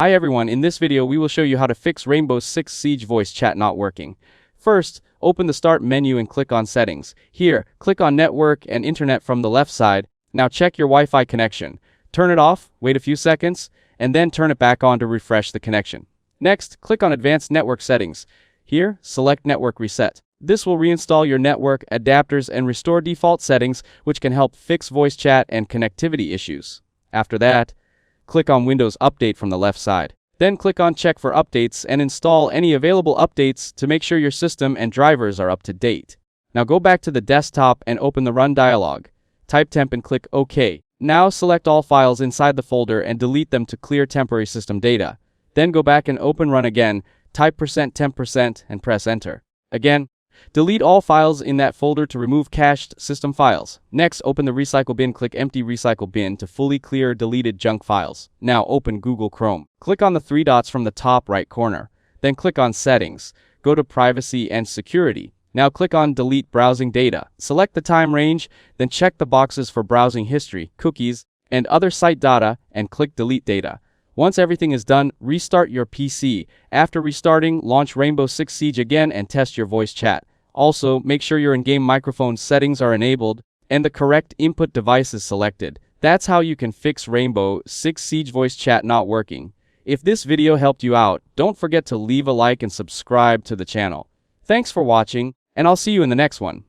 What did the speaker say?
Hi everyone, in this video we will show you how to fix Rainbow Six Siege voice chat not working. First, open the Start menu and click on Settings. Here, click on Network and Internet from the left side. Now check your Wi-Fi connection. Turn it off, wait a few seconds, and then turn it back on to refresh the connection. Next, click on Advanced Network Settings. Here, select Network Reset. This will reinstall your network, adapters, and restore default settings, which can help fix voice chat and connectivity issues. After that, click on Windows Update from the left side. Then click on Check for Updates and install any available updates to make sure your system and drivers are up to date. Now go back to the desktop and open the Run dialog. Type temp and click OK. Now select all files inside the folder and delete them to clear temporary system data. Then go back and open Run again, type %temp% and press Enter. Again, delete all files in that folder to remove cached system files. Next, open the Recycle bin, click Empty Recycle bin to fully clear deleted junk files. Now open Google Chrome. Click on the three dots from the top right corner. Then click on Settings. Go to Privacy and Security. Now click on Delete Browsing Data. Select the time range, then check the boxes for browsing history, cookies, and other site data, and click Delete Data. Once everything is done, restart your PC. After restarting, launch Rainbow Six Siege again and test your voice chat. Also, make sure your in-game microphone settings are enabled and the correct input device is selected. That's how you can fix Rainbow Six Siege voice chat not working. If this video helped you out, don't forget to leave a like and subscribe to the channel. Thanks for watching, and I'll see you in the next one.